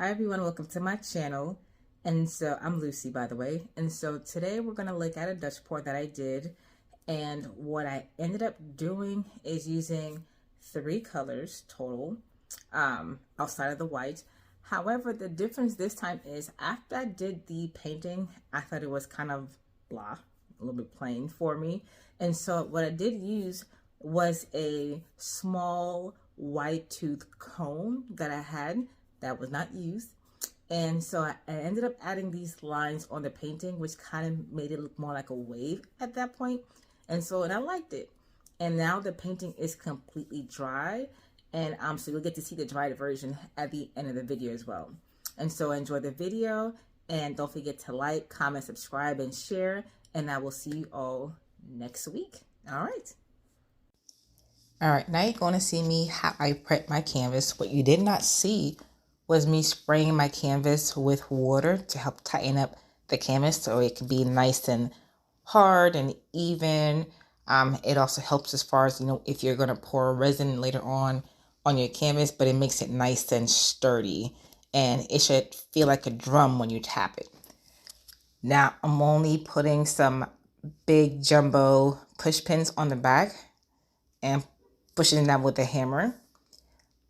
Hi everyone, welcome to my channel. And so I'm Lucy, by the way. And so today we're going to look at a Dutch pour that I did. And what I ended up doing is using 3 colors total, outside of the white. However, the difference this time is after I did the painting, I thought it was kind of blah, a little bit plain for me. And so what I did use was a small white tooth comb that I had that was not used. And so I ended up adding these lines on the painting, which kind of made it look more like a wave at that point. And I liked it. And now the painting is completely dry. And so you'll get to see the dried version at the end of the video as well. And so enjoy the video. And don't forget to like, comment, subscribe, and share. And I will see you all next week. All right. All right, now you're going to see me how I prep my canvas. What you did not see was me spraying my canvas with water to help tighten up the canvas so it can be nice and hard and even. It also helps as far as, if you're going to pour resin later on your canvas, but it makes it nice and sturdy and it should feel like a drum when you tap it. Now I'm only putting some big jumbo push pins on the back and pushing them with a hammer.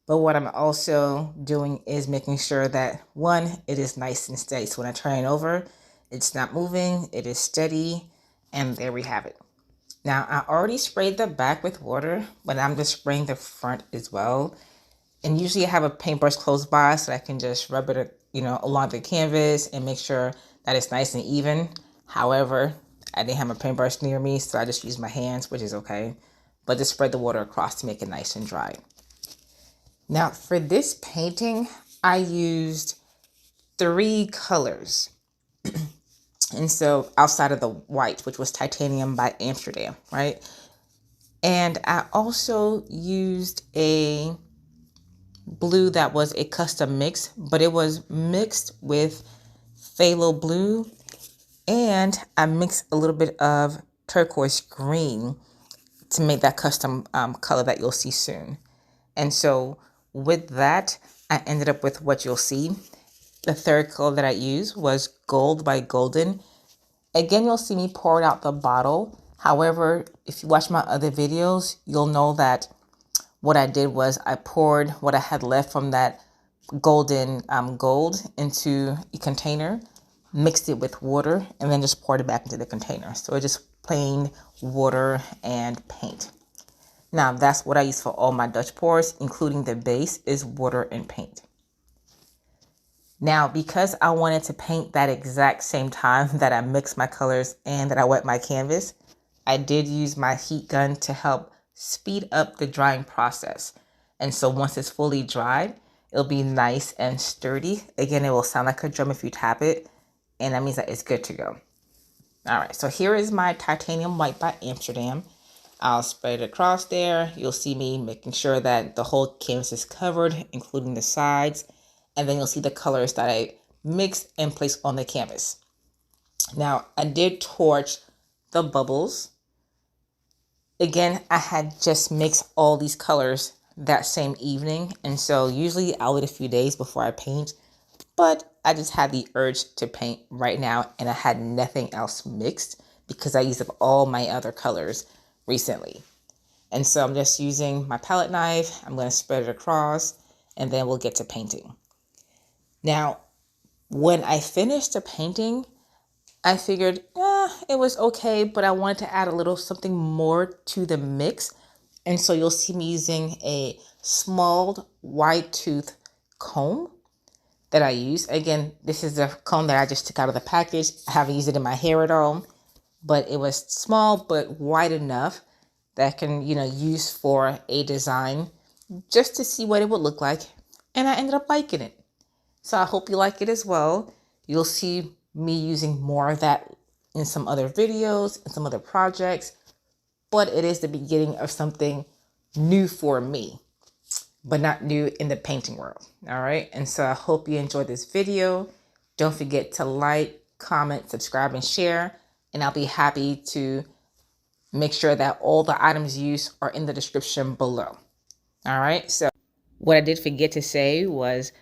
But what I'm also doing is making sure that, one, it is nice and steady. So when I turn it over, it's not moving, it is steady, and there we have it. Now, I already sprayed the back with water, but I'm just spraying the front as well. And usually I have a paintbrush close by so I can just rub it, along the canvas and make sure that it's nice and even. However, I didn't have a paintbrush near me, so I just used my hands, which is okay. But just spread the water across to make it nice and dry. Now for this painting, I used 3 colors. And so outside of the white, which was Titanium by Amsterdam, right? And I also used a blue that was a custom mix, but it was mixed with phthalo blue. And I mixed a little bit of turquoise green to make that custom color that you'll see soon. And so with that, I ended up with what you'll see. The third color that I used was Gold by Golden. Again, you'll see me pour it out the bottle. However, if you watch my other videos, you'll know that what I did was I poured what I had left from that golden gold into a container, mixed it with water, and then just poured it back into the container. So it's just plain water and paint. Now that's what I use for all my Dutch pours, including the base is water and paint. Now, because I wanted to paint that exact same time that I mixed my colors and that I wet my canvas, I did use my heat gun to help speed up the drying process. And so once it's fully dried, it'll be nice and sturdy. Again, it will sound like a drum if you tap it, and that means that it's good to go. All right, so here is my Titanium White by Amsterdam. I'll spread it across there. You'll see me making sure that the whole canvas is covered, including the sides. And then you'll see the colors that I mixed and placed on the canvas. Now, I did torch the bubbles. Again, I had just mixed all these colors that same evening. And so usually I'll wait a few days before I paint. But I just had the urge to paint right now, and I had nothing else mixed because I used up all my other colors recently. And so I'm just using my palette knife. I'm going to spread it across, and then we'll get to painting. Now, when I finished the painting, I figured, it was okay, but I wanted to add a little something more to the mix. And so you'll see me using a small white tooth comb that I use. Again, this is the comb that I just took out of the package. I haven't used it in my hair at all, but it was small but wide enough that I can, use for a design just to see what it would look like. And I ended up liking it. So I hope you like it as well. You'll see me using more of that in some other videos and some other projects, but it is the beginning of something new for me, but not new in the painting world. All right. And so I hope you enjoyed this video. Don't forget to like, comment, subscribe, and share. And I'll be happy to make sure that all the items used are in the description below. All right. So what I did forget to say was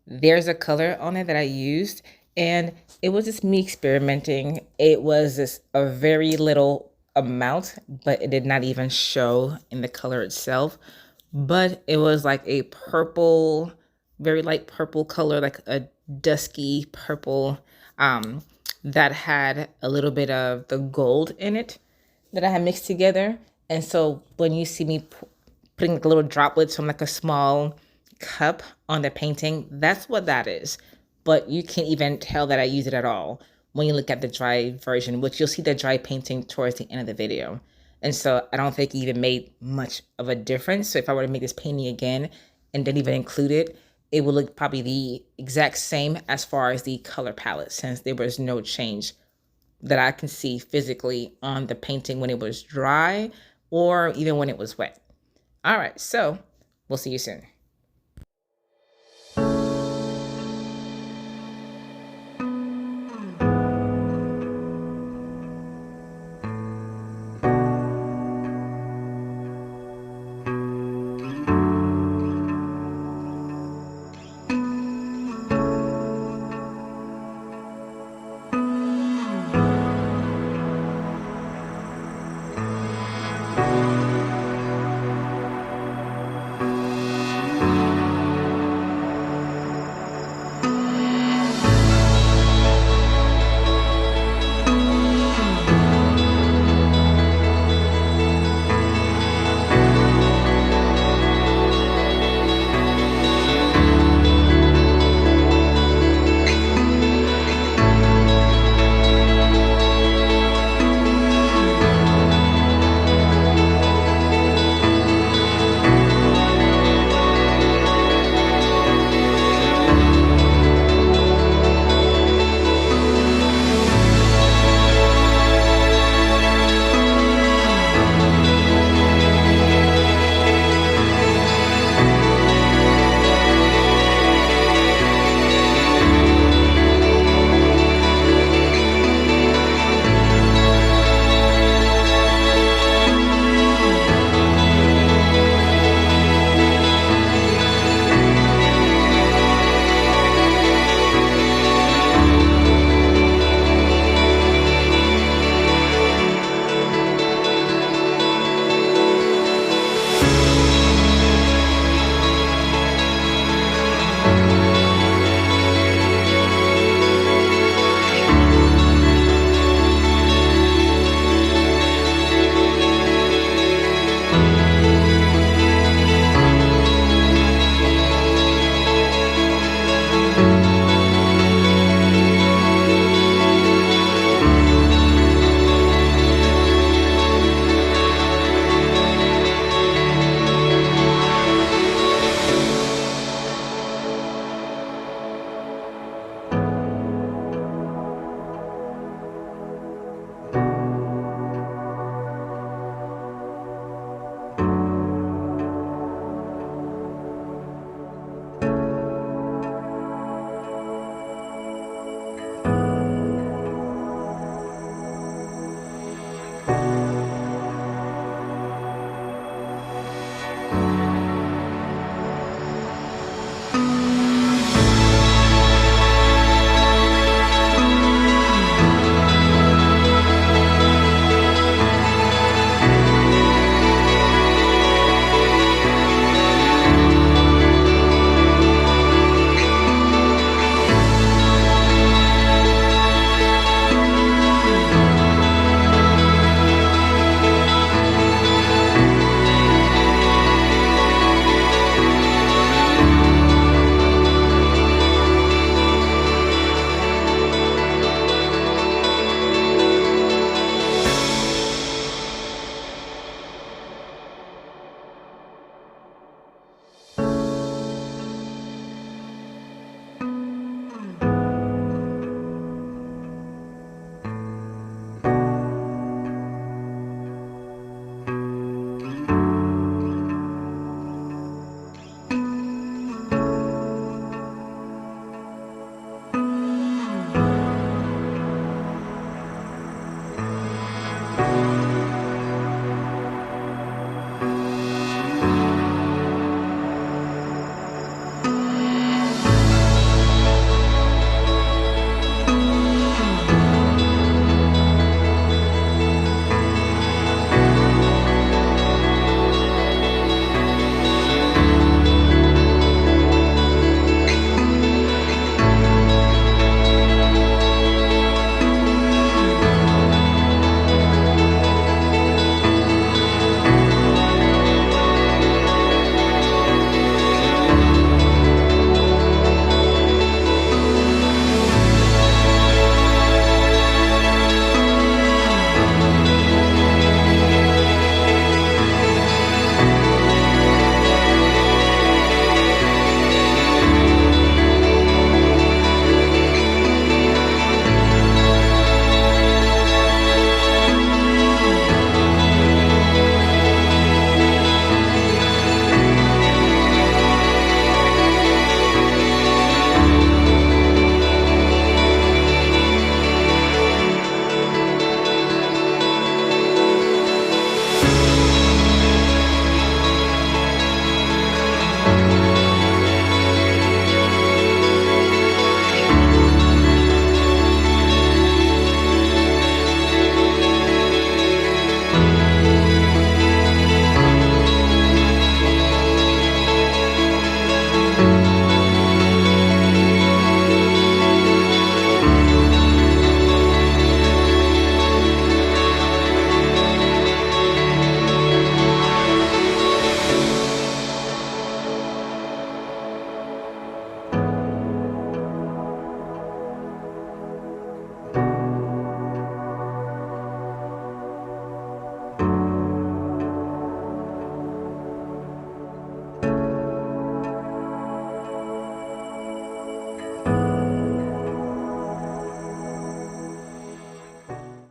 there's a color on it that I used, and it was just me experimenting. It was just a very little amount, but it did not even show in the color itself. But it was like a purple, very light purple color, like a dusky purple, that had a little bit of the gold in it that I had mixed together. And so when you see me putting like little droplets from like a small cup on the painting, that's what that is. But you can't even tell that I use it at all when you look at the dry version, which you'll see the dry painting towards the end of the video. And so I don't think it even made much of a difference. So if I were to make this painting again and didn't even include it, it would look probably the exact same as far as the color palette, since there was no change that I can see physically on the painting when it was dry or even when it was wet. All right, so we'll see you soon.